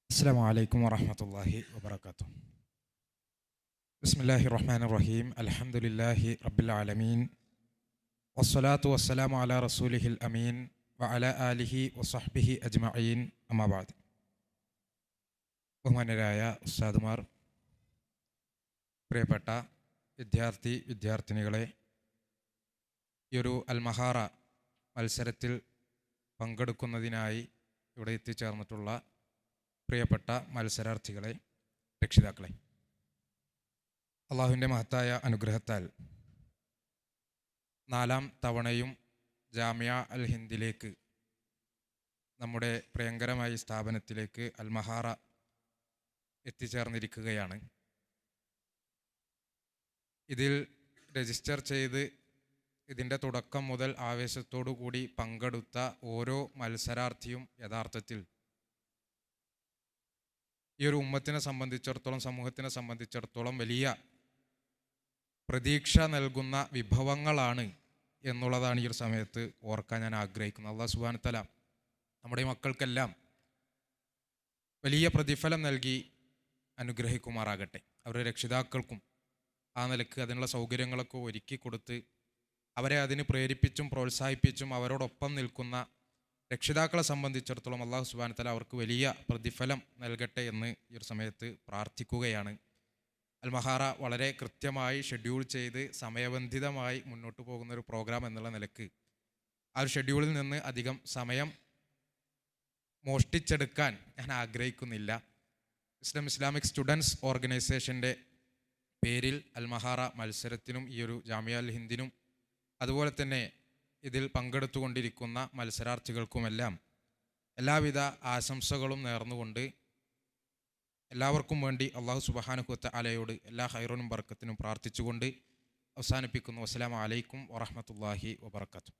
السلام عليكم ورحمة الله وبركاته. بسم الله الرحمن الرحيم. الحمد لله رب العالمين والصلاة والسلام على رسوله الأمين وعلى آله وصحبه أجمعين. أما بعد. ബഹുമാന്യരായ ഉസ്താദുമാർ, പ്രിയപ്പെട്ട വിദ്യാർത്ഥിനികളെ, ഈ ഒരു അൽമഹാറ മത്സരത്തിൽ പങ്കെടുക്കുന്നതിനായി ഇവിടെ എത്തിച്ചേർന്നിട്ടുള്ള പ്രിയപ്പെട്ട മത്സരാർത്ഥികളെ, രക്ഷിതാക്കളെ, അള്ളാഹുവിൻ്റെ മഹത്തായ അനുഗ്രഹത്താൽ 4ാം തവണയും ജാമിയ അൽ ഹിന്ദിലേക്ക്, നമ്മുടെ പ്രിയങ്കരമായ സ്ഥാപനത്തിലേക്ക് അൽമഹാറ എത്തിച്ചേർന്നിരിക്കുകയാണ്. ഇതിൽ രജിസ്റ്റർ ചെയ്ത് ഇതിൻ്റെ തുടക്കം മുതൽ ആവേശത്തോടു കൂടി പങ്കെടുത്ത ഓരോ മത്സരാർത്ഥിയും യഥാർത്ഥത്തിൽ ഈ ഒരു ഉമ്മത്തിനെ സംബന്ധിച്ചിടത്തോളം, സമൂഹത്തിനെ സംബന്ധിച്ചിടത്തോളം വലിയ പ്രതീക്ഷ നൽകുന്ന വിഭവങ്ങളാണ് എന്നുള്ളതാണ് ഈ ഒരു സമയത്ത് ഓർക്കാൻ ഞാൻ ആഗ്രഹിക്കുന്നത്. അല്ലാഹു സുബ്ഹാനഹു വ തആല നമ്മുടെ മക്കൾക്കെല്ലാം വലിയ പ്രതിഫലം നൽകി അനുഗ്രഹിക്കുമാറാകട്ടെ. അവരുടെ രക്ഷിതാക്കൾക്കും ആ നിലക്ക് അതിനുള്ള സൗകര്യങ്ങളൊക്കെ ഒരുക്കി കൊടുത്ത് അവരെ അതിന് പ്രേരിപ്പിച്ചും പ്രോത്സാഹിപ്പിച്ചും അവരോടൊപ്പം നിൽക്കുന്ന രക്ഷിതാക്കളെ സംബന്ധിച്ചിടത്തോളം അല്ലാഹു സുബ്ഹാനഹു വ തആല അവർക്ക് വലിയ പ്രതിഫലം നൽകട്ടെ എന്ന് ഈ ഒരു സമയത്ത് പ്രാർത്ഥിക്കുകയാണ്. അൽമഹാറ വളരെ കൃത്യമായി ഷെഡ്യൂൾ ചെയ്ത് സമയബന്ധിതമായി മുന്നോട്ട് പോകുന്ന ഒരു പ്രോഗ്രാം എന്നുള്ള നിലക്ക് ആ ഒരു ഷെഡ്യൂളിൽ നിന്ന് അധികം സമയം മോഷ്ടിച്ചെടുക്കാൻ ഞാൻ ആഗ്രഹിക്കുന്നില്ല. ഇസ്ലാമിക് സ്റ്റുഡൻസ് ഓർഗനൈസേഷൻ്റെ പേരിൽ അൽമഹാറ മത്സരത്തിനും ഈ ഒരു ജാമിയ അൽ ഹിന്ദിനും അതുപോലെ തന്നെ ഇതിൽ പങ്കെടുത്തുകൊണ്ടിരിക്കുന്ന മത്സരാർത്ഥികൾക്കുമെല്ലാം എല്ലാവിധ ആശംസകളും നേർന്നുകൊണ്ട് എല്ലാവർക്കും വേണ്ടി അല്ലാഹു സുബ്ഹാനഹു വ തആലയോട് എല്ലാ ഖൈറിനും ബർക്കത്തിനും പ്രാർത്ഥിച്ചുകൊണ്ട് അവസാനിപ്പിക്കുന്നു. അസ്സലാമു അലൈക്കും വറഹ്മത്തുള്ളാഹി വബറകാതുഹു.